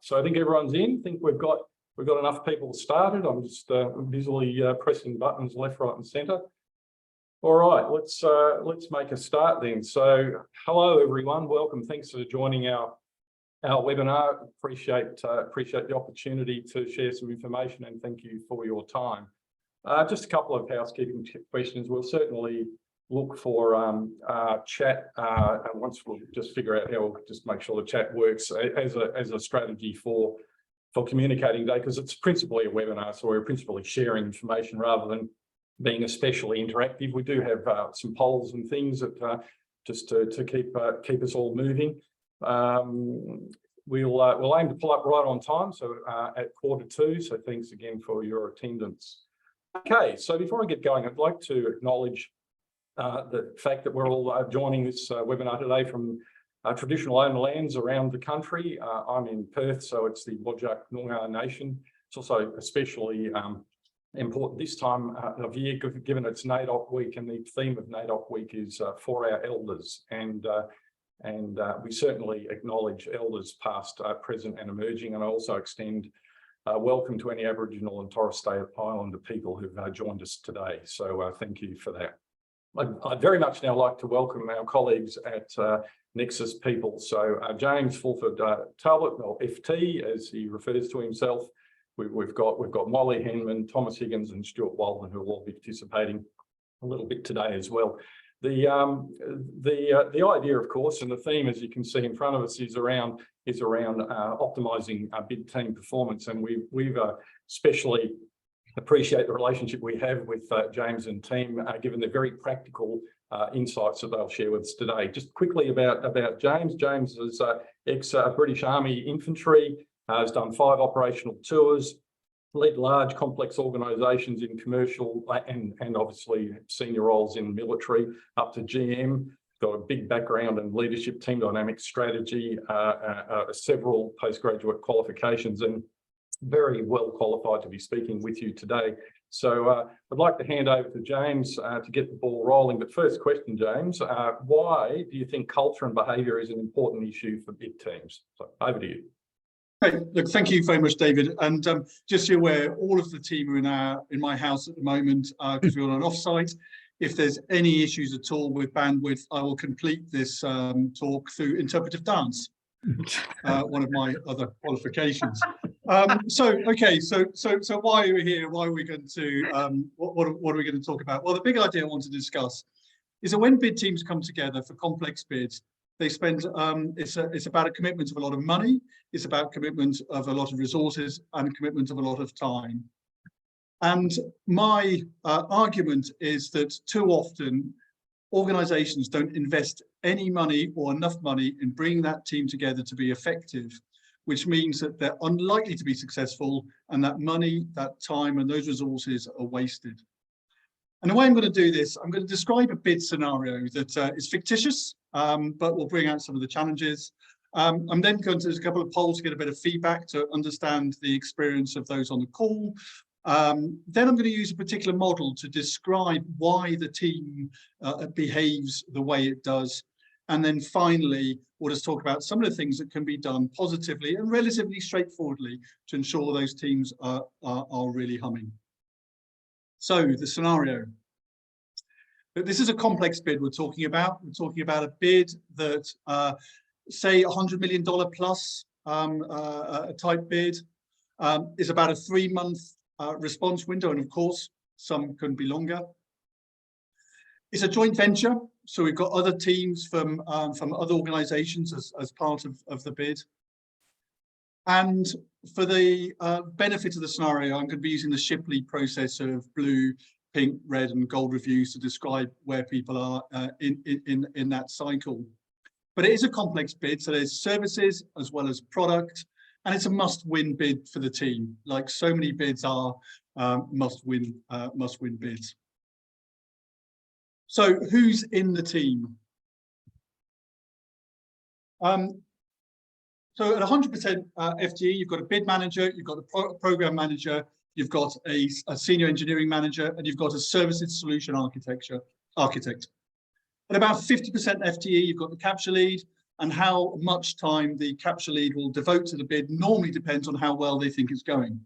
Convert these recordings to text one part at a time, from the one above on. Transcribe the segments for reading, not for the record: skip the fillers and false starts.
So I think everyone's in. I think we've got enough people started. I'm just visually pressing buttons left, right, and centre. All right, let's make a start then. So hello everyone, welcome. Thanks for joining our webinar. Appreciate the opportunity to share some information, and thank you for your time. Just a couple of housekeeping questions. We'll certainly look for chat, and once we'll just figure out how we'll just make sure the chat works as a strategy for communicating today, because it's principally a webinar, so we're principally sharing information rather than being especially interactive. We do have some polls and things that just to keep us all moving. We'll aim to pull up right on time, so at 1:45. So thanks again for your attendance. Okay, so before I get going, I'd like to acknowledge the fact that we're all joining this webinar today from traditional owner lands around the country. I'm in Perth, so it's the Whadjuk Noongar Nation. It's also especially important this time of year, given it's NAIDOC week, and the theme of NAIDOC week is for our elders. And we certainly acknowledge elders past, present and emerging, and I also extend welcome to any Aboriginal and Torres Strait Islander people who've joined us today. So thank you for that. I'd very much now like to welcome our colleagues at nXus People. So James Fulford-Talbot, or FT as he refers to himself. We've got Molly Henman, Thomas Higgins and Stuart Walden, who will all be participating a little bit today as well. The idea, of course, and the theme, as you can see in front of us, is around optimising bid team performance, and we've especially appreciate the relationship we have with James and team, given the very practical insights that they'll share with us today. Just quickly about James. James is ex-British Army infantry. Has done 5 operational tours, led large complex organisations in commercial and obviously senior roles in military up to GM. Got a big background in leadership, team dynamics, strategy, several postgraduate qualifications, and very well qualified to be speaking with you today. So I'd like to hand over to James to get the ball rolling. But first question, James, why do you think culture and behaviour is an important issue for bid teams? So over to you. Hey, look, thank you very much, David. And just so you're aware, all of the team are in my house at the moment because we're on an offsite. If there's any issues at all with bandwidth, I will complete this talk through interpretive dance, one of my other qualifications. So why are we here? Why are we going to what are we going to talk about? Well, the big idea I want to discuss is that when bid teams come together for complex bids, they spend, it's about a commitment of a lot of money, it's about commitment of a lot of resources and commitment of a lot of time. And my argument is that too often organisations don't invest any money or enough money in bringing that team together to be effective, which means that they're unlikely to be successful, and that money, that time and those resources are wasted. And the way I'm going to do this, I'm going to describe a bid scenario that is fictitious, but will bring out some of the challenges. I'm then going to do a couple of polls to get a bit of feedback to understand the experience of those on the call. Then I'm going to use a particular model to describe why the team behaves the way it does. And then finally, we'll just talk about some of the things that can be done positively and relatively straightforwardly to ensure those teams are really humming. So the scenario. This is a complex bid we're talking about. We're talking about a bid that, say, $100 million plus type bid is about a 3-month response window, and of course, some can be longer. It's a joint venture, so we've got other teams from other organisations as part of the bid. And for the benefit of the scenario, I'm going to be using the Shipley process of blue, pink, red and gold reviews to describe where people are in that cycle. But it is a complex bid, so there's services as well as product, and it's a must-win bid for the team. Like so many bids are must-win bids. So who's in the team? So at 100% FTE, you've got a bid manager, you've got a program manager, you've got a senior engineering manager, and you've got a services solution architect. At about 50% FTE, you've got the capture lead, and how much time the capture lead will devote to the bid normally depends on how well they think it's going.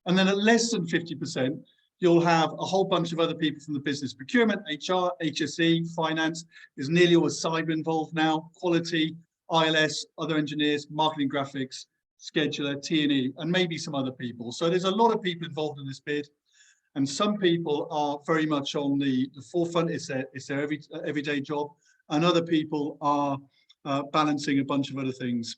And then at less than 50%, you'll have a whole bunch of other people from the business: procurement, HR, HSE, finance. There's nearly always cyber involved now, quality, ILS, other engineers, marketing, graphics, scheduler, T&E, and maybe some other people. So there's a lot of people involved in this bid. And some people are very much on the forefront. It's their everyday job. And other people are balancing a bunch of other things.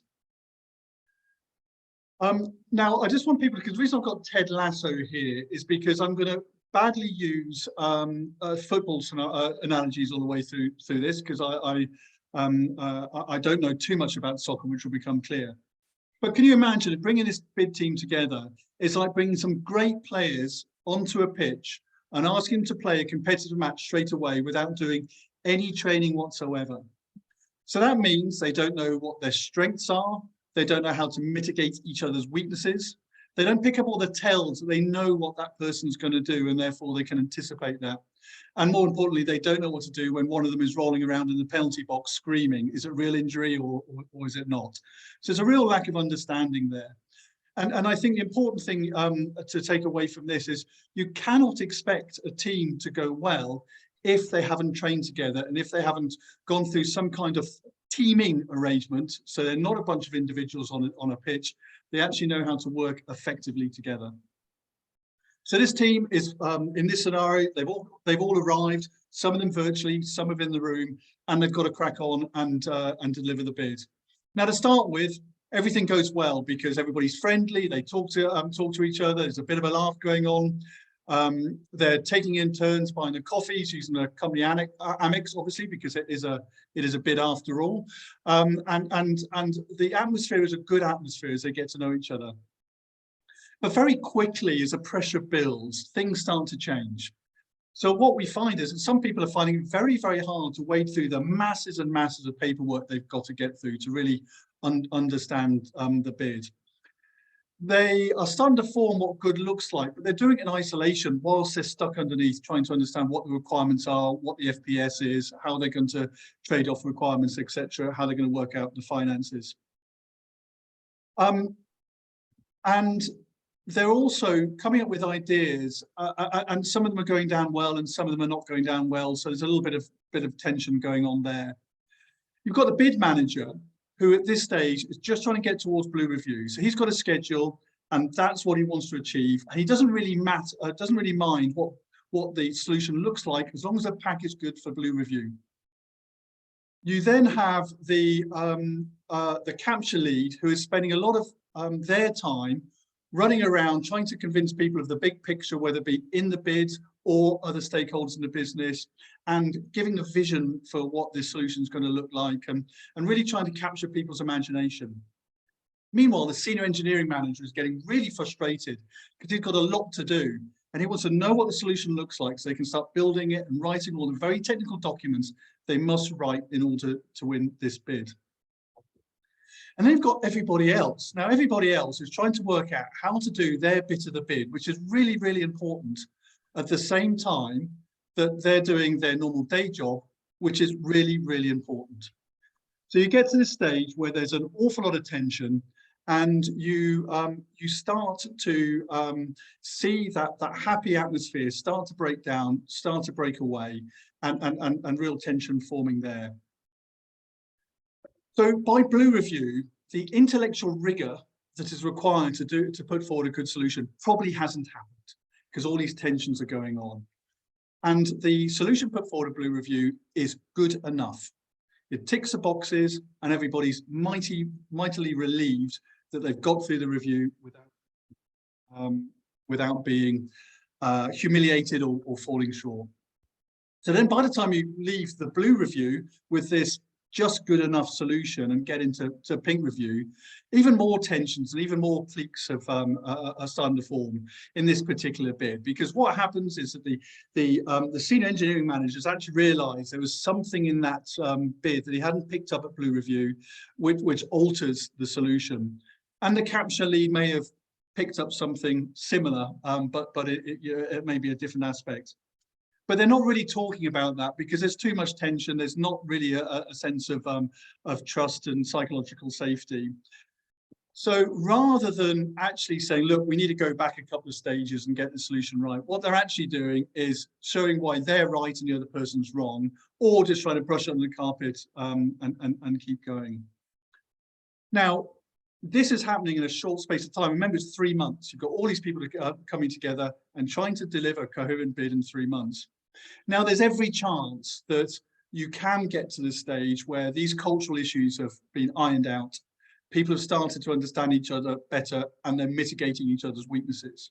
Now, I just want people, because the reason I've got Ted Lasso here is because I'm going to badly use football analogies all the way through this, because I don't know too much about soccer, which will become clear. But can you imagine bringing this bid team together? It's like bringing some great players onto a pitch and asking them to play a competitive match straight away without doing any training whatsoever. So that means they don't know what their strengths are. They don't know how to mitigate each other's weaknesses. They don't pick up all the tells. They know what that person's going to do, and therefore they can anticipate that. And more importantly, they don't know what to do when one of them is rolling around in the penalty box screaming. Is it real injury or is it not? So there's a real lack of understanding there. And I think the important thing to take away from this is you cannot expect a team to go well if they haven't trained together and if they haven't gone through some kind of teaming arrangement. So they're not a bunch of individuals on a pitch. They actually know how to work effectively together. So this team is, in this scenario, they've all arrived, some of them virtually, some of in the room, and they've got to crack on and deliver the bid. Now, to start with, everything goes well because everybody's friendly. They talk to each other. There's a bit of a laugh going on. They're taking in turns buying the coffees, using the company Amex, obviously, because it is a bid after all. And the atmosphere is a good atmosphere as they get to know each other. But very quickly, as the pressure builds, things start to change. So what we find is that some people are finding it very, very hard to wade through the masses and masses of paperwork they've got to get through to really understand the bid. They are starting to form what good looks like, but they're doing it in isolation whilst they're stuck underneath trying to understand what the requirements are, what the FPS is, how they're going to trade off requirements, etc., how they're going to work out the finances. And they're also coming up with ideas, and some of them are going down well and some of them are not going down well. So there's a little bit of tension going on there. You've got the bid manager, who at this stage is just trying to get towards Blue Review. So he's got a schedule and that's what he wants to achieve. And he doesn't really mind what the solution looks like as long as the pack is good for Blue Review. You then have the capture lead, who is spending a lot of their time running around trying to convince people of the big picture, whether it be in the bid or other stakeholders in the business, and giving the vision for what this solution is going to look like, and really trying to capture people's imagination. Meanwhile, the senior engineering manager is getting really frustrated because he's got a lot to do, and he wants to know what the solution looks like so they can start building it and writing all the very technical documents they must write in order to win this bid. And then you've got everybody else. Now, everybody else is trying to work out how to do their bit of the bid, which is really, really important, at the same time that they're doing their normal day job, which is really, really important. So you get to this stage where there's an awful lot of tension, and you start to see that happy atmosphere start to break down, start to break away, and real tension forming there. So by Blue Review, the intellectual rigor that is required to put forward a good solution probably hasn't happened because all these tensions are going on. And the solution put forward at Blue Review is good enough. It ticks the boxes and everybody's mightily relieved that they've got through the review without being humiliated or falling short. So then by the time you leave the Blue Review with this just good enough solution and get into pink review, even more tensions and even more cliques are starting to form in this particular bid, because what happens is that the senior engineering managers actually realized there was something in that bid that he hadn't picked up at Blue Review, which alters the solution. And the capture lead may have picked up something similar, but it may be a different aspect. but they're not really talking about that because there's too much tension. There's not really a sense of trust and psychological safety. So rather than actually saying, look, we need to go back a couple of stages and get the solution right, what they're actually doing is showing why they're right and the other person's wrong, or just trying to brush under the carpet and keep going. Now, this is happening in a short space of time. Remember, it's 3 months. You've got all these people coming together and trying to deliver a coherent bid in 3 months. Now, there's every chance that you can get to the stage where these cultural issues have been ironed out. People have started to understand each other better and they're mitigating each other's weaknesses.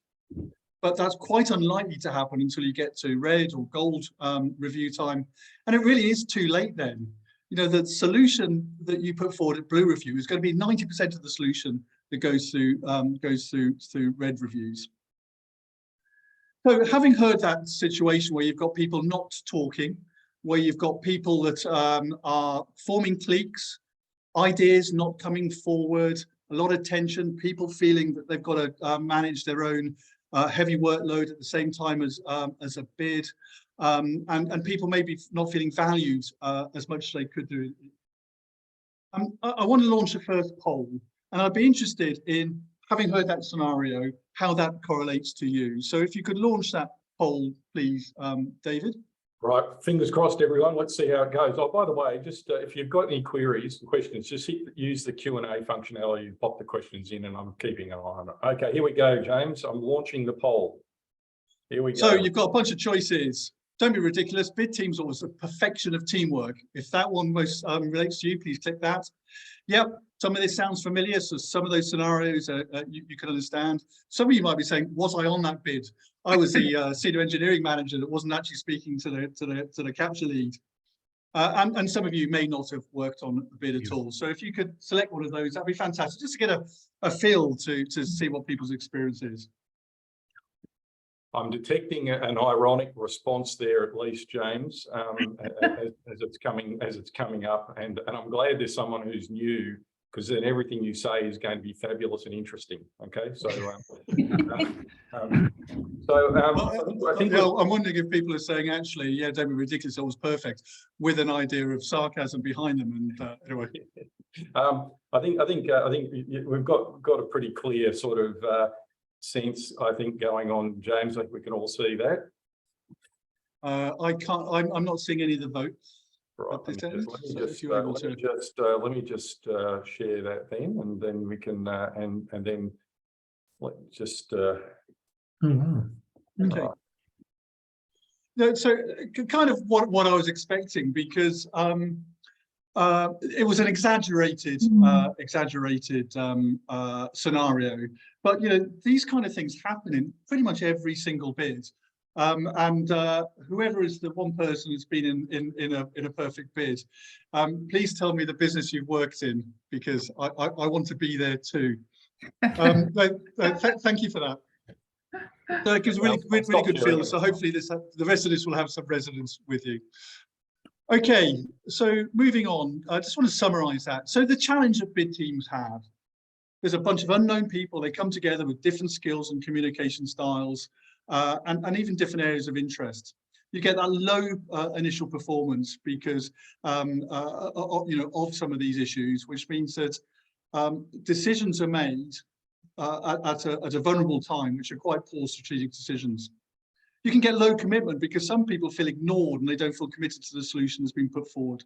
But that's quite unlikely to happen until you get to red or gold review time. And it really is too late then. You know, the solution that you put forward at blue review is going to be 90% of the solution that goes through red reviews. So having heard that situation where you've got people not talking, where you've got people that are forming cliques, ideas not coming forward, a lot of tension, people feeling that they've got to manage their own heavy workload at the same time as a bid, and people maybe not feeling valued as much as they could do. I want to launch a first poll, and I'd be interested in, having heard that scenario, how that correlates to you. So if you could launch that poll, please, David. Right, fingers crossed, everyone. Let's see how it goes. Oh, by the way, just if you've got any queries and questions, just use the Q&A functionality, pop the questions in, and I'm keeping an eye on it. Okay, here we go, James. I'm launching the poll. Here we go. So you've got a bunch of choices. Don't be ridiculous. Bid team's always the perfection of teamwork. If that one most relates to you, please click that. Yep, some of this sounds familiar. So some of those scenarios you can understand. Some of you might be saying, was I on that bid? I was the senior engineering manager that wasn't actually speaking to the capture lead. And some of you may not have worked on the bid at all. So if you could select one of those, that'd be fantastic, just to get a feel to see what people's experience is. I'm detecting an ironic response there, at least, James, as it's coming up, and I'm glad there's someone who's new, because then everything you say is going to be fabulous and interesting. Okay, so I think I'm wondering if people are saying, actually, yeah, don't be ridiculous, it was perfect, with an idea of sarcasm behind them. And anyway, I think we've got a pretty clear sort of sense, I think, going on, James. I think we can all see that. I'm not seeing any of the votes. Right, let me just share that then, and then we can and then let's just okay. No, so kind of what I was expecting, because it was an exaggerated scenario, but you know, these kind of things happen in pretty much every single bid. Whoever is the one person who's been in a perfect bid, please tell me the business you've worked in, because I want to be there too. Thank you for that. So it gives a really good feel. So hopefully the rest of this will have some resonance with you. Okay, so moving on, I just want to summarize that. So the challenge that bid teams have, there's a bunch of unknown people. They come together with different skills and communication styles, and even different areas of interest. You get that low initial performance because of some of these issues, which means that decisions are made at a vulnerable time, which are quite poor strategic decisions. You can get low commitment because some people feel ignored and they don't feel committed to the solution that's been put forward.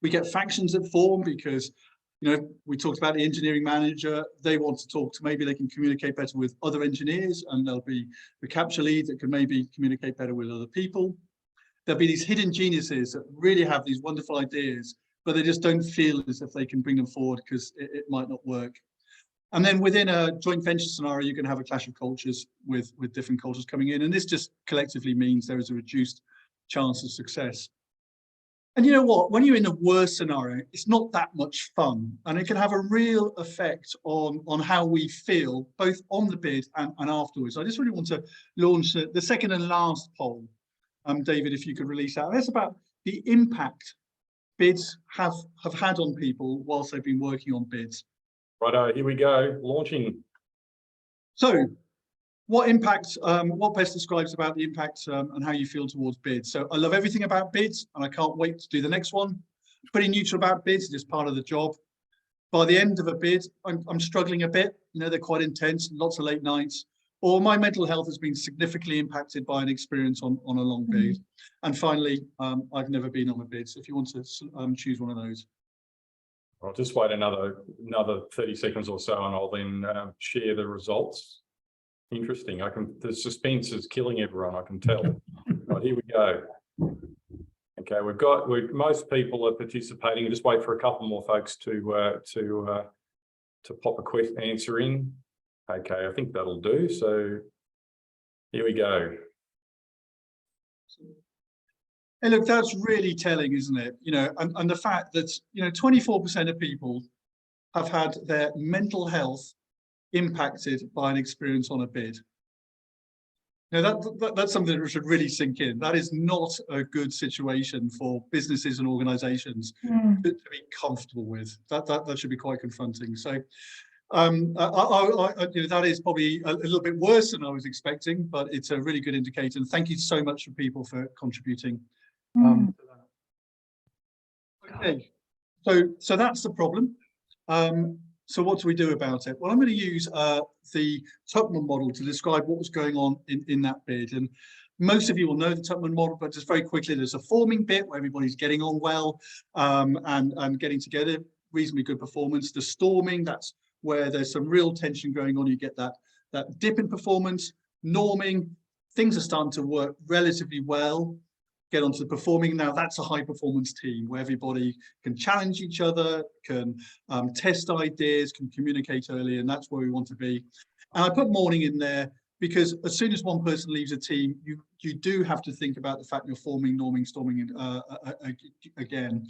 We get factions that form because, you know, we talked about the engineering manager. They want to talk to, maybe they can communicate better with other engineers, and there'll be the capture lead that can maybe communicate better with other people. There'll be these hidden geniuses that really have these wonderful ideas, but they just don't feel as if they can bring them forward because it might not work. And then within a joint venture scenario, you can have a clash of cultures with different cultures coming in. And this just collectively means there is a reduced chance of success. And you know what, when you're in a worse scenario, it's not that much fun, and it can have a real effect on how we feel, both on the bid and afterwards. I just really want to launch the second and last poll. David, if you could release that. That's about the impact bids have had on people whilst they've been working on bids. Righto, here we go, launching. So What impact, what best describes about the impact and how you feel towards bids? So I love everything about bids and I can't wait to do the next one. Pretty neutral about bids, just part of the job. By the end of a bid, I'm struggling a bit. You know, they're quite intense, lots of late nights. Or my mental health has been significantly impacted by an experience on a long bid. And finally, I've never been on a bid. So if you want to choose one of those. I'll just wait another 30 seconds or so, and I'll then share the results. Interesting. The suspense is killing everyone, I can tell. Right, here we go. Okay, most people are participating. Just wait for a couple more folks to pop a answer in. Okay, I think that'll do. So here we go. Hey, look, that's really telling, isn't it? You know, and the fact that, you know, 24% of people have had their mental health impacted by an experience on a bid. Now, that's something that should really sink in. That is not a good situation for businesses and organizations to be comfortable with. That should be quite confronting. So you know, that is probably a little bit worse than I was expecting, but it's a really good indicator. And thank you so much for people for contributing. To that. Okay, so that's the problem. So what do we do about it? Well, I'm going to use the Tupman model to describe what was going on in that bid. And most of you will know the Tupman model, but just very quickly, there's a forming bit where everybody's getting on well and getting together, reasonably good performance. The storming, that's where there's some real tension going on. You get that dip in performance. Norming, things are starting to work relatively well. Get onto the performing. Now that's a high performance team where everybody can challenge each other, can test ideas, can communicate early, and that's where we want to be. And I put morning in there because as soon as one person leaves a team, you do have to think about the fact you're forming, norming, storming again.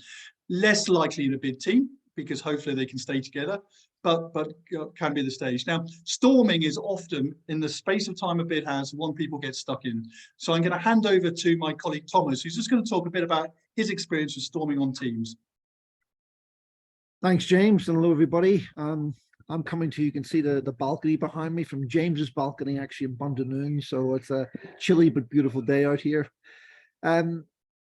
Less likely in a bid team because hopefully they can stay together, but can be the stage. Now, storming is often in the space of time a bid has, one people get stuck in. So I'm going to hand over to my colleague Thomas, who's just going to talk a bit about his experience with storming on teams. Thanks, James, and hello, everybody. I'm coming to, you can see the balcony behind me from James's balcony, actually in Bundonoon. So it's a chilly but beautiful day out here.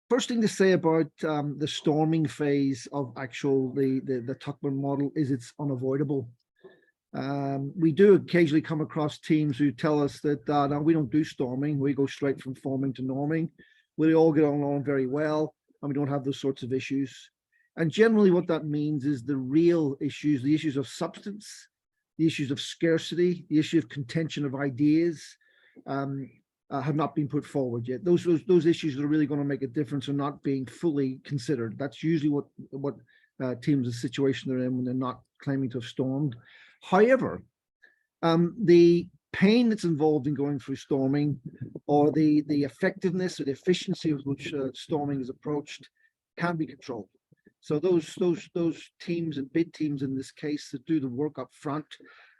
First thing to say about the storming phase of the Tupman model is it's unavoidable. We do occasionally come across teams who tell us that no, we don't do storming. We go straight from forming to norming. We all get along very well, and we don't have those sorts of issues. And generally what that means is the real issues, the issues of substance, the issues of scarcity, the issue of contention of ideas, have not been put forward yet. Those issues that are really going to make a difference are not being fully considered. That's usually what teams, the situation they're in when they're not claiming to have stormed. However, the pain that's involved in going through storming, or the effectiveness or the efficiency with which storming is approached, can be controlled. So those teams and bid teams in this case that do the work up front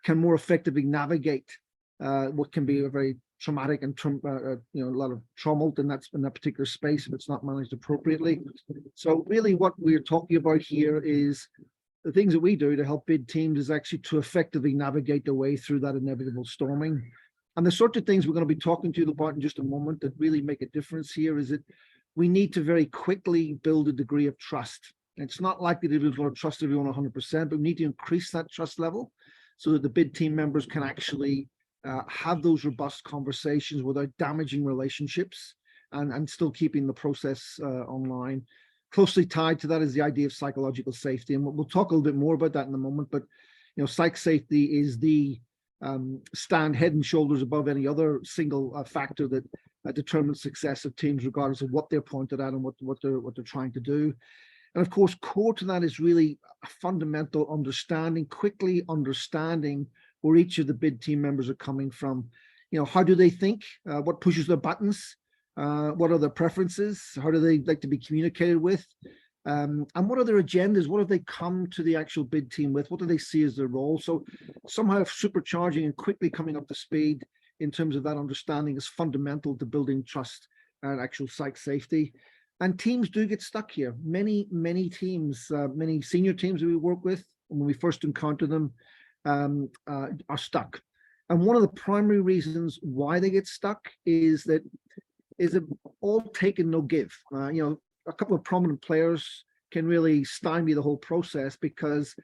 can more effectively navigate what can be a very traumatic and a lot of tumult in that particular space if it's not managed appropriately. So really what we're talking about here is the things that we do to help bid teams is actually to effectively navigate their way through that inevitable storming. And the sort of things we're going to be talking to you about in just a moment that really make a difference here is that we need to very quickly build a degree of trust. It's not likely that we're going to trust everyone 100%, but we need to increase that trust level so that the bid team members can actually have those robust conversations without damaging relationships and still keeping the process online. Closely tied to that is the idea of psychological safety, and we'll talk a little bit more about that in a moment. But psych safety is the stand head and shoulders above any other single factor that determines success of teams, regardless of what they're pointed at and what they're trying to do. And of course, core to that is really a fundamental understanding, quickly understanding where each of the bid team members are coming from. How do they think? What pushes their buttons? What are their preferences? How do they like to be communicated with? And what are their agendas? What have they come to the actual bid team with? What do they see as their role? So somehow supercharging and quickly coming up to speed in terms of that understanding is fundamental to building trust and actual psych safety. And teams do get stuck here. Many teams, many senior teams that we work with, when we first encounter them, are stuck. And one of the primary reasons why they get stuck is that all take and no give. You know, a couple of prominent players can really stymie the whole process because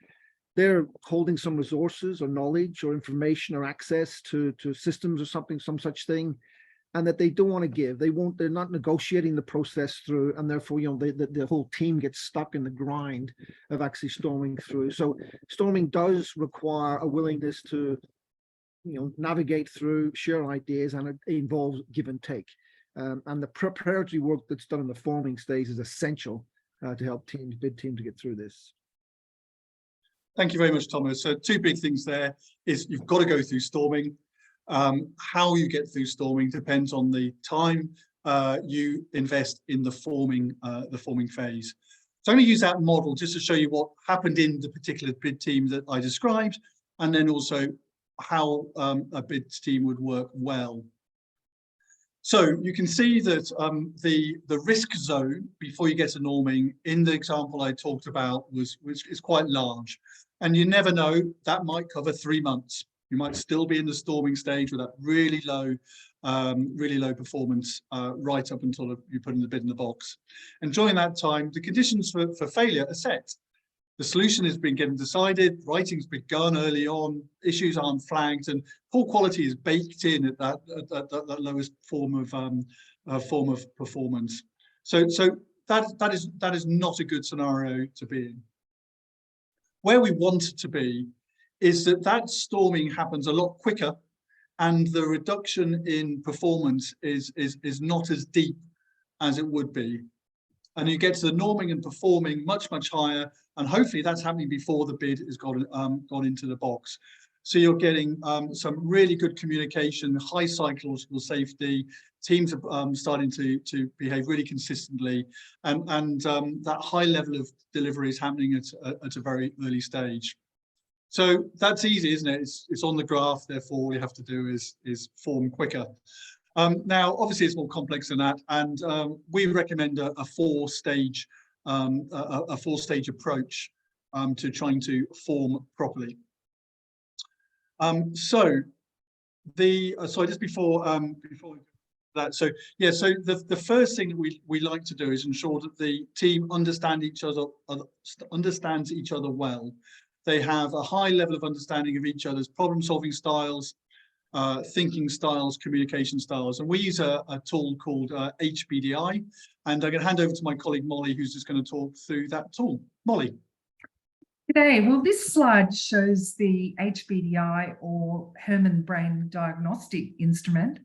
they're holding some resources or knowledge or information or access to systems or something, some such thing, and that they don't want to give. They're not negotiating the process through, and therefore, you know, the whole team gets stuck in the grind of actually storming through. So storming does require a willingness to, you know, navigate through, share ideas, and it involves give and take. And the preparatory work that's done in the forming stage is essential to help bid teams to get through this. Thank you very much, Thomas. So two big things there is you've got to go through storming. How you get through storming depends on the time you invest in the forming phase. So I'm going to use that model just to show you what happened in the particular bid team that I described, and then also how a bid team would work well. So you can see that the risk zone before you get to norming in the example I talked about is quite large, and you never know, that might cover 3 months. You might still be in the storming stage with that really low performance right up until you put in the bid in the box. And during that time, the conditions for failure are set. The solution has been getting decided, writing's begun early on, issues aren't flagged, and poor quality is baked in at that lowest form of performance. So that is not a good scenario to be in. Where we want it to be is that storming happens a lot quicker, and the reduction in performance is not as deep as it would be. And you get to the norming and performing much higher, and hopefully that's happening before the bid has gone into the box. So you're getting some really good communication, high psychological safety, teams are starting to behave really consistently, and that high level of delivery is happening at a very early stage. So that's easy, isn't it? It's on the graph, therefore all you have to do is form quicker. Now, obviously, it's more complex than that, and we recommend a four-stage approach to trying to form properly. Sorry, just before that, so yeah, so the first thing that we like to do is ensure that the team understands each other well. They have a high level of understanding of each other's problem-solving styles, thinking styles, communication styles, and we use a tool called HBDI, and I'm going to hand over to my colleague Molly, who's just going to talk through that tool. Molly. G'day. Well, this slide shows the HBDI, or Herman Brain Diagnostic Instrument,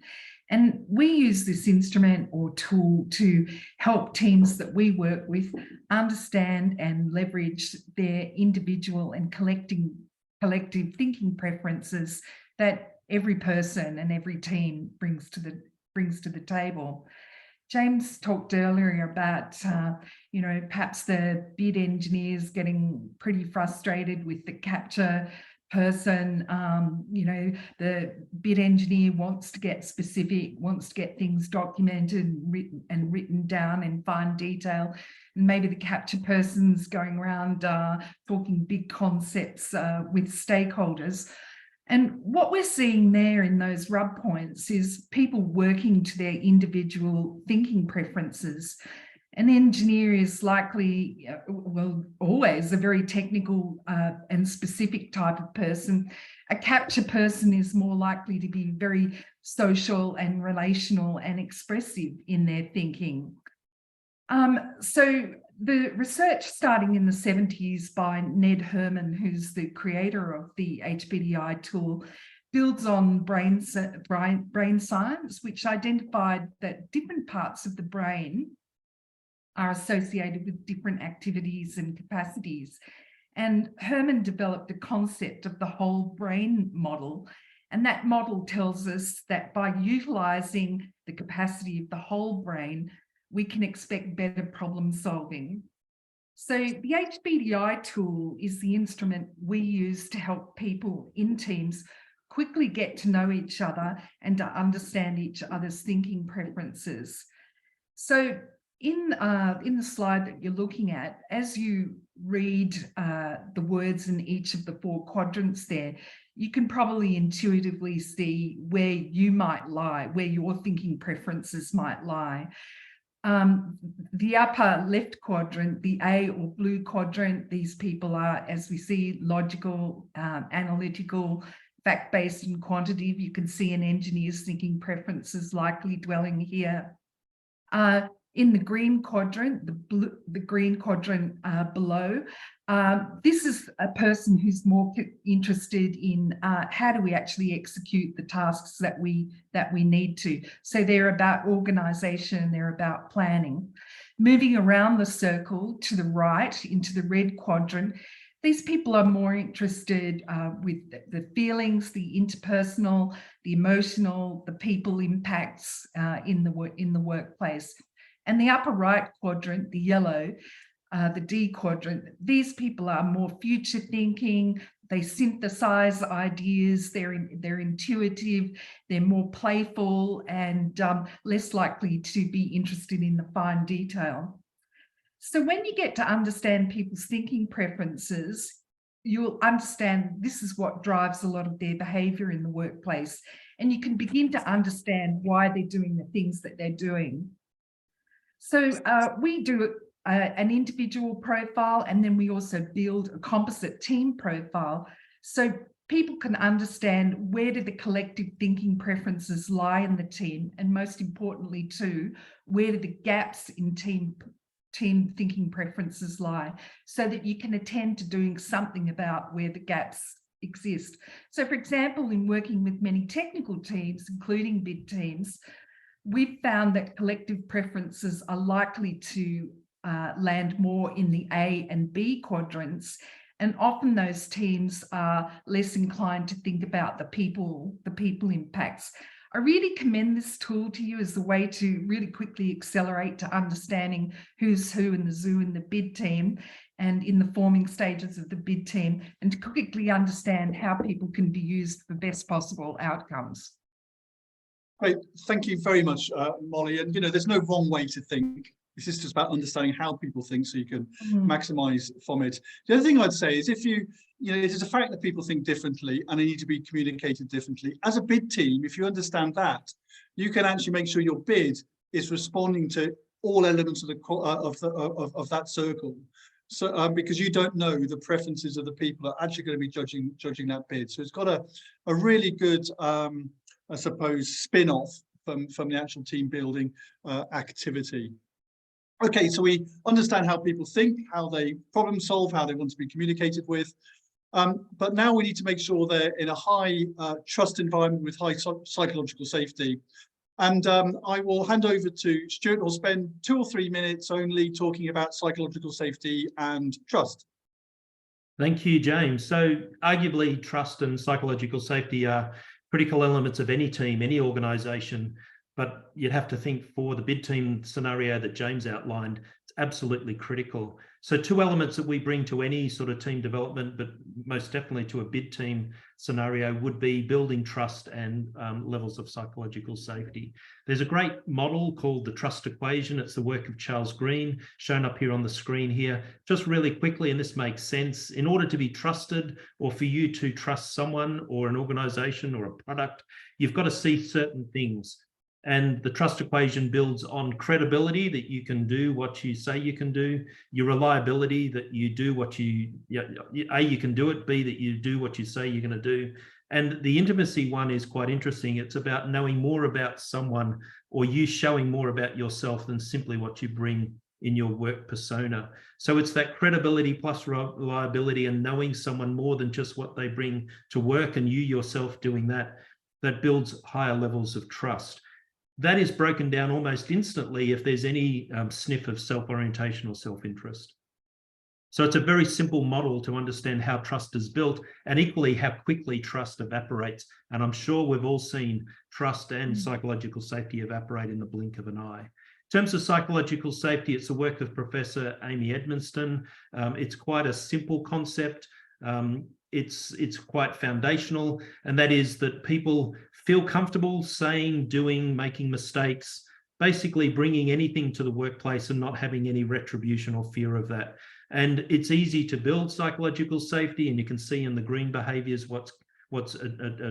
and we use this instrument or tool to help teams that we work with understand and leverage their individual and collective thinking preferences that every person and every team brings to the table. James talked earlier about, you know, perhaps the bid engineers getting pretty frustrated with the capture person. You know, the bid engineer wants to get specific, wants to get things documented and written down in fine detail. And maybe the capture person's going around talking big concepts with stakeholders. And what we're seeing there in those rub points is people working to their individual thinking preferences. An engineer is likely, well, always a very technical and specific type of person. A capture person is more likely to be very social and relational and expressive in their thinking. So the research starting in the 70s by Ned Herman, who's the creator of the HBDI tool, builds on brain science, which identified that different parts of the brain are associated with different activities and capacities. And Herman developed a concept of the whole brain model. And that model tells us that by utilizing the capacity of the whole brain, we can expect better problem solving. So the HBDI tool is the instrument we use to help people in teams quickly get to know each other and to understand each other's thinking preferences. So in the slide that you're looking at, as you read the words in each of the 4 quadrants there, you can probably intuitively see where you might lie, where your thinking preferences might lie. The upper left quadrant, the A or blue quadrant, these people are, as we see, logical, analytical, fact-based and quantitative. You can see an engineer's thinking preferences likely dwelling here. In the green quadrant, the green quadrant below, this is a person who's more interested in how do we actually execute the tasks that we need to. So they're about organisation, they're about planning. Moving around the circle to the right into the red quadrant, these people are more interested with the feelings, the interpersonal, the emotional, the people impacts in the workplace. And the upper right quadrant, the yellow, the D quadrant, these people are more future thinking, they synthesize ideas, they're intuitive, they're more playful and less likely to be interested in the fine detail. So when you get to understand people's thinking preferences, you'll understand this is what drives a lot of their behavior in the workplace. And you can begin to understand why they're doing the things that they're doing. So we do an individual profile, and then we also build a composite team profile. So people can understand where do the collective thinking preferences lie in the team, and most importantly too, where do the gaps in team thinking preferences lie, so that you can attend to doing something about where the gaps exist. So for example, in working with many technical teams, including bid teams, we've found that collective preferences are likely to land more in the A and B quadrants, and often those teams are less inclined to think about the people impacts. I really commend this tool to you as a way to really quickly accelerate to understanding who's who in the zoo in the bid team and in the forming stages of the bid team, and to quickly understand how people can be used for best possible outcomes. Great, thank you very much, Molly. And there's no wrong way to think. This is just about understanding how people think, so you can maximise from it. The other thing I'd say is, if it is a fact that people think differently and they need to be communicated differently. As a bid team, if you understand that, you can actually make sure your bid is responding to all elements of that circle. So because you don't know the preferences of the people that are actually going to be judging that bid. So it's got a really good I suppose, spin-off from the actual team building activity. Okay, so we understand how people think, how they problem solve, how they want to be communicated with. But now we need to make sure they're in a high trust environment with high psychological safety. And I will hand over to Stuart, who'll spend 2 or 3 minutes only talking about psychological safety and trust. Thank you, James. So arguably trust and psychological safety are critical elements of any team, any organisation, but you'd have to think for the bid team scenario that James outlined, it's absolutely critical. So 2 elements that we bring to any sort of team development, but most definitely to a bid team scenario, would be building trust and levels of psychological safety. There's a great model called the trust equation. It's the work of Charles Green, shown up here on the screen here. Just really quickly, and this makes sense, in order to be trusted, or for you to trust someone or an organisation or a product, you've got to see certain things. And the trust equation builds on credibility, that you can do what you say you can do, your reliability, that you do what you can do it, B, that you do what you say you're going to do. And the intimacy one is quite interesting. It's about knowing more about someone, or you showing more about yourself than simply what you bring in your work persona. So it's that credibility plus reliability, and knowing someone more than just what they bring to work, and you yourself doing that, that builds higher levels of trust. That is broken down almost instantly if there's any sniff of self-orientation or self-interest. So it's a very simple model to understand how trust is built, and equally how quickly trust evaporates. And I'm sure we've all seen trust and psychological safety evaporate in the blink of an eye. In terms of psychological safety, it's the work of Professor Amy Edmonston. It's quite a simple concept. It's quite foundational, and that is that people feel comfortable saying, doing, making mistakes, basically bringing anything to the workplace and not having any retribution or fear of that. And it's easy to build psychological safety, and you can see in the green behaviors what's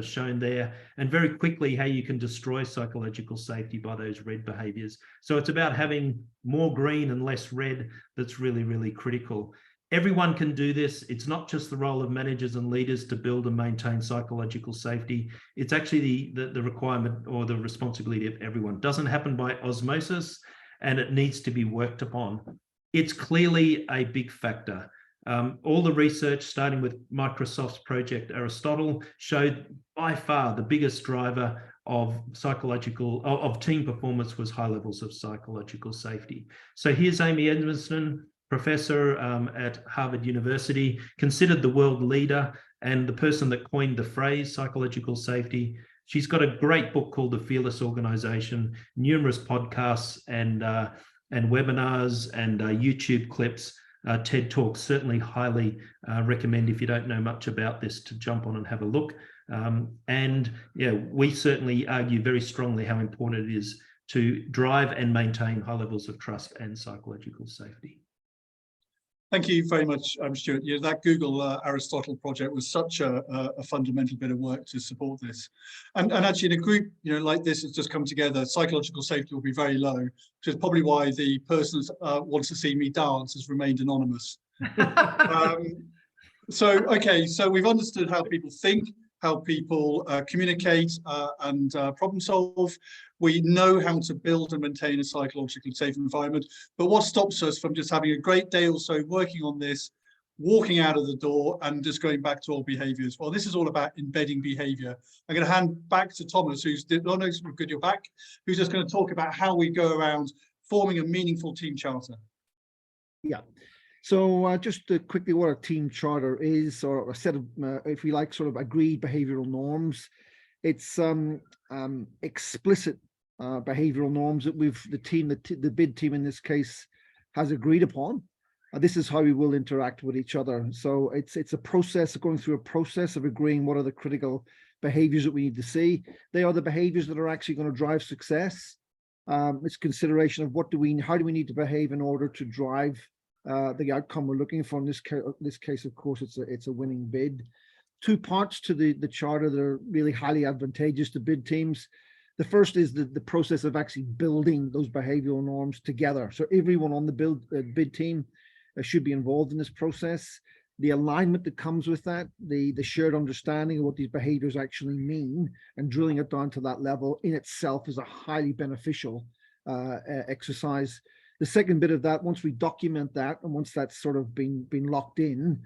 shown there, and very quickly how you can destroy psychological safety by those red behaviors. So it's about having more green and less red that's really, really critical. Everyone can do this. It's not just the role of managers and leaders to build and maintain psychological safety. It's actually the requirement or the responsibility of everyone. It doesn't happen by osmosis, and it needs to be worked upon. It's clearly a big factor. All the research, starting with Microsoft's Project Aristotle, showed by far the biggest driver of team performance was high levels of psychological safety. So here's Amy Edmondson, professor at Harvard University, considered the world leader and the person that coined the phrase psychological safety. She's got a great book called The Fearless Organization, numerous podcasts and webinars and YouTube clips, TED Talks. Certainly highly recommend, if you don't know much about this, to jump on and have a look. And yeah, we certainly argue very strongly how important it is to drive and maintain high levels of trust and psychological safety. Thank you very much, Stuart. Yeah, that Google Aristotle project was such a fundamental bit of work to support this. And actually, in a group like this has just come together, psychological safety will be very low, which is probably why the person that wants to see me dance has remained anonymous. So we've understood how people think, how people communicate and problem solve. We know how to build and maintain a psychologically safe environment. But what stops us from just having a great day or so working on this, walking out of the door and just going back to old behaviors? Well, this is all about embedding behavior. I'm going to hand back to Thomas, who's good, you're back, who's just going to talk about how we go around forming a meaningful team charter. Yeah. So just quickly, what a team charter is, or a set of, if you like, sort of agreed behavioral norms. It's explicit behavioral norms that the BID team in this case has agreed upon. This is how we will interact with each other. So it's a process, going through a process of agreeing what are the critical behaviors that we need to see. They are the behaviors that are actually going to drive success. It's consideration of how do we need to behave in order to drive the outcome we're looking for. In this case, of course, it's a winning bid. Two parts to the charter that are really highly advantageous to bid teams. The first is the process of actually building those behavioral norms together. So everyone on the bid team should be involved in this process. The alignment that comes with that, the shared understanding of what these behaviors actually mean, and drilling it down to that level in itself is a highly beneficial exercise. The second bit of that, once we document that, and once that's sort of been locked in,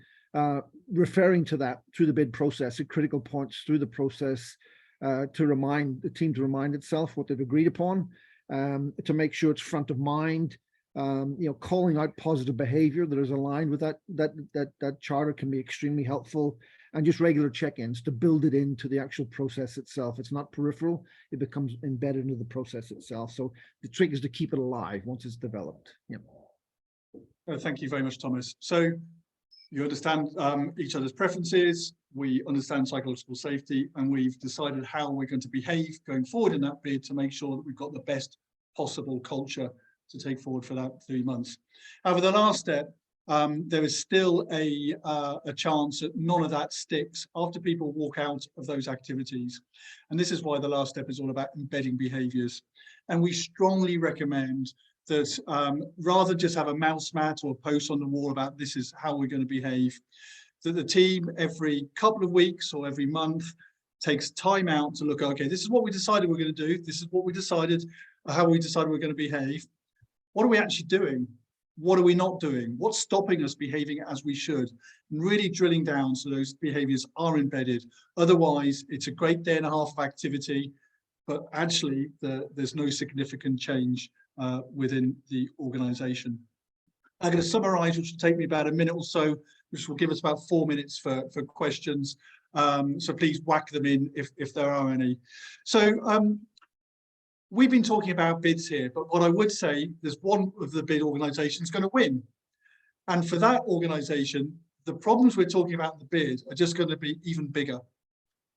referring to that through the bid process at critical points through the process, to remind the team to remind itself what they've agreed upon, to make sure it's front of mind. Calling out positive behavior that is aligned with that charter can be extremely helpful, and just regular check-ins to build it into the actual process itself. It's not peripheral, it becomes embedded into the process itself. So the trick is to keep it alive once it's developed. Yeah. Thank you very much, Thomas. So you understand each other's preferences, we understand psychological safety, and we've decided how we're going to behave going forward in that bid to make sure that we've got the best possible culture to take forward for that 3 months. However, the last step, there is still a chance that none of that sticks after people walk out of those activities. And this is why the last step is all about embedding behaviors. And we strongly recommend that rather than just have a mouse mat or a post on the wall about this is how we're going to behave, that the team every couple of weeks or every month takes time out to look, okay, this is what we decided we're going to do. This is what we decided, how we decided we're going to behave. What are we actually doing? What are we not doing? What's stopping us behaving as we should? And really drilling down so those behaviors are embedded. Otherwise, it's a great day and a half of activity, but actually there's no significant change within the organization. I'm going to summarize, which will take me about a minute or so, which will give us about 4 minutes for questions. So please whack them in if there are any. So we've been talking about bids here, but what I would say, there's one of the bid organizations going to win. And for that organization, the problems we're talking about in the bid are just going to be even bigger.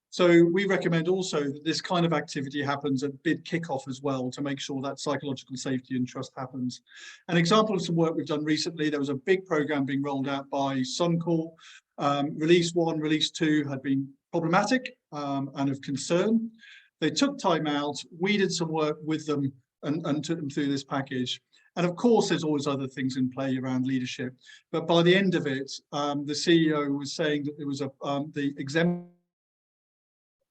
So we recommend also that this kind of activity happens at bid kickoff as well, to make sure that psychological safety and trust happens. An example of some work we've done recently, there was a big program being rolled out by Suncor. Release 1, Release 2 had been problematic and of concern. They took time out, we did some work with them and took them through this package. And of course, there's always other things in play around leadership. But by the end of it, the CEO was saying that there was the exemption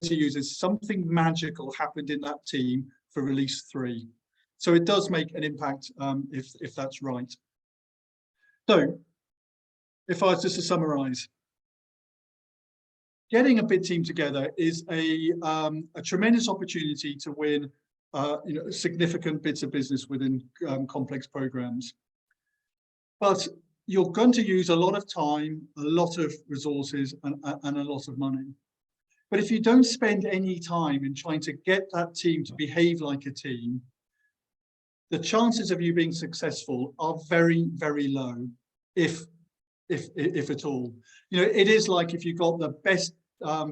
uses something magical happened in that team for release 3. So it does make an impact if that's right. So if I was just to summarize, getting a bid team together is a tremendous opportunity to win significant bits of business within complex programs. But you're going to use a lot of time, a lot of resources, and a lot of money. But if you don't spend any time in trying to get that team to behave like a team, the chances of you being successful are very, very low, if at all. You know, it is like if you got the best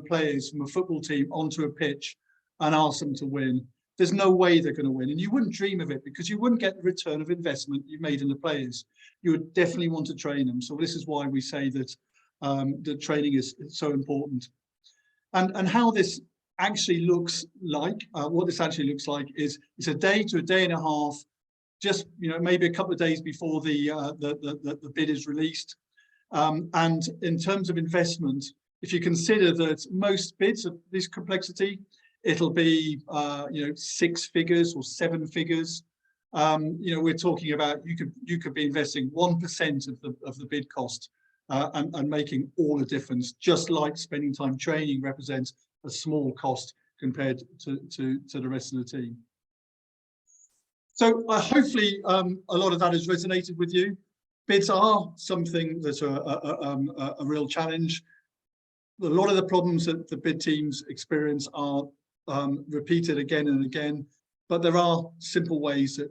players from a football team onto a pitch and asked them to win. There's no way they're going to win, and you wouldn't dream of it because you wouldn't get the return of investment you've made in the players. You would definitely want to train them. So this is why we say that the training is so important. And how this actually looks like, what this actually looks like is it's a day to a day and a half, just maybe a couple of days before the bid is released. And in terms of investment, if you consider that most bids of this complexity, it'll be 6 figures or 7 figures. We're talking about you could be investing 1% of the bid cost and making all the difference, just like spending time training represents a small cost compared to the rest of the team. So hopefully a lot of that has resonated with you. Bids are something that's a real challenge. A lot of the problems that the bid teams experience are repeated again and again, but there are simple ways that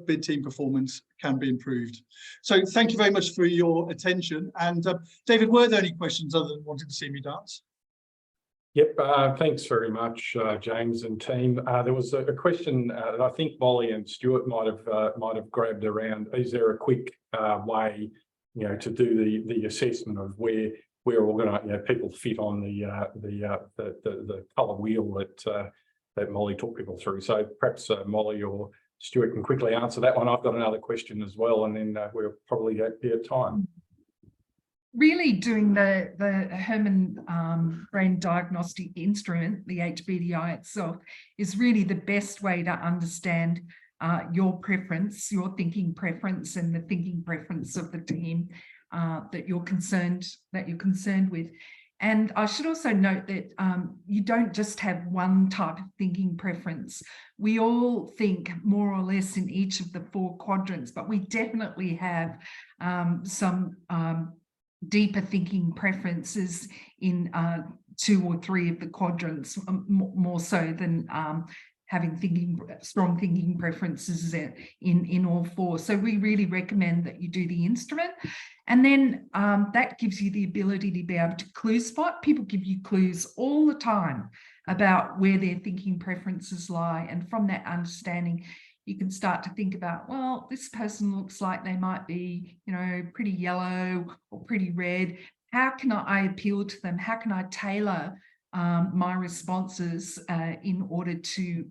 bid team performance can be improved. So thank you very much for your attention. And David, were there any questions other than wanting to see me dance? Yep, thanks very much, James and team. There was a question that I think Molly and Stuart might have grabbed around. Is there a quick way, to do the assessment of where people fit on the colour wheel that Molly took people through? So perhaps Molly or Stuart can quickly answer that one. I've got another question as well, and then we'll probably be at time. Really doing the Herman brain diagnostic instrument, the HBDI itself, is really the best way to understand your preference, your thinking preference, and the thinking preference of the team that you're concerned with. And I should also note that you don't just have one type of thinking preference. We all think more or less in each of the 4 quadrants, but we definitely have some deeper thinking preferences in 2 or 3 of the quadrants, more so than having strong thinking preferences in all 4. So we really recommend that you do the instrument. And then that gives you the ability to be able to clue spot. People give you clues all the time about where their thinking preferences lie. And from that understanding, you can start to think about, well, this person looks like they might be, pretty yellow or pretty red. How can I appeal to them? How can I tailor my responses in order to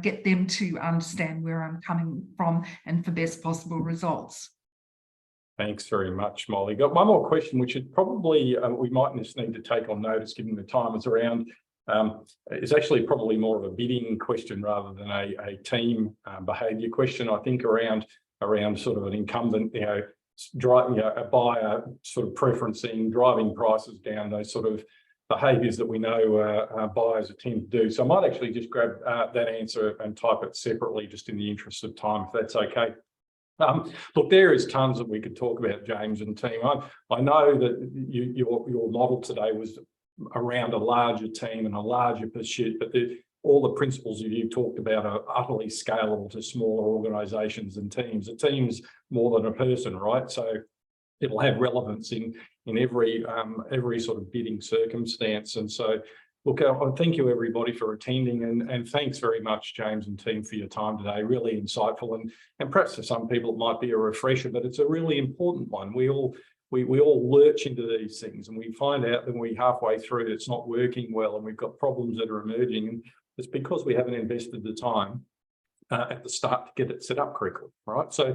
get them to understand where I'm coming from and for best possible results? Thanks very much, Molly. Got one more question, which is probably we might just need to take on notice given the time is around. It's actually probably more of a bidding question rather than a team behaviour question. I think around sort of an incumbent, a buyer sort of preferencing, driving prices down, those sort of behaviours that we know buyers tend to do. So I might actually just grab that answer and type it separately, just in the interest of time, if that's okay. Look, there is tons that we could talk about, James and team. I know that your model today was around a larger team and a larger pursuit, but all the principles that you talked about are utterly scalable to smaller organisations and teams. A team's more than a person, right? So it'll have relevance in every sort of bidding circumstance. And so, look, thank you everybody for attending, and thanks very much, James and team, for your time today. Really insightful, and perhaps for some people it might be a refresher, but it's a really important one. We all we all lurch into these things, and we find out that we halfway through it's not working well, and we've got problems that are emerging, and it's because we haven't invested the time at the start to get it set up correctly, right? So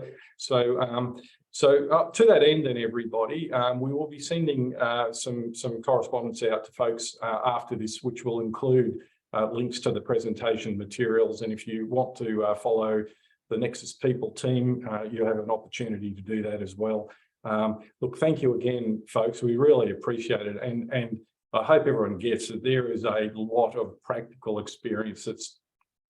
to that end, then everybody, we will be sending some correspondence out to folks after this, which will include links to the presentation materials. And if you want to follow the nXus people team, you have an opportunity to do that as well. Look, thank you again, folks. We really appreciate it, and I hope everyone gets that there is a lot of practical experience that's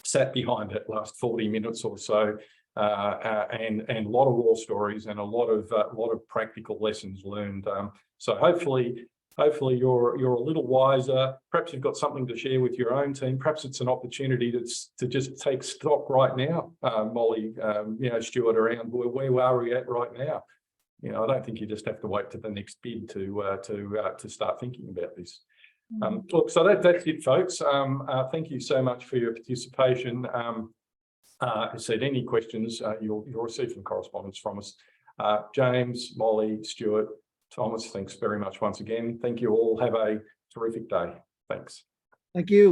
sat behind that last 40 minutes or so, and a lot of war stories and a lot of practical lessons learned. So hopefully you're a little wiser. Perhaps you've got something to share with your own team. Perhaps it's an opportunity to just take stock right now, Molly, Stuart, around where are we at right now. I don't think you just have to wait to the next bid to start thinking about this. Look, so that's it, folks. Thank you so much for your participation. As I said, any questions, you'll receive some correspondence from us. James, Molly, Stuart, Thomas, thanks very much once again. Thank you all. Have a terrific day. Thanks. Thank you.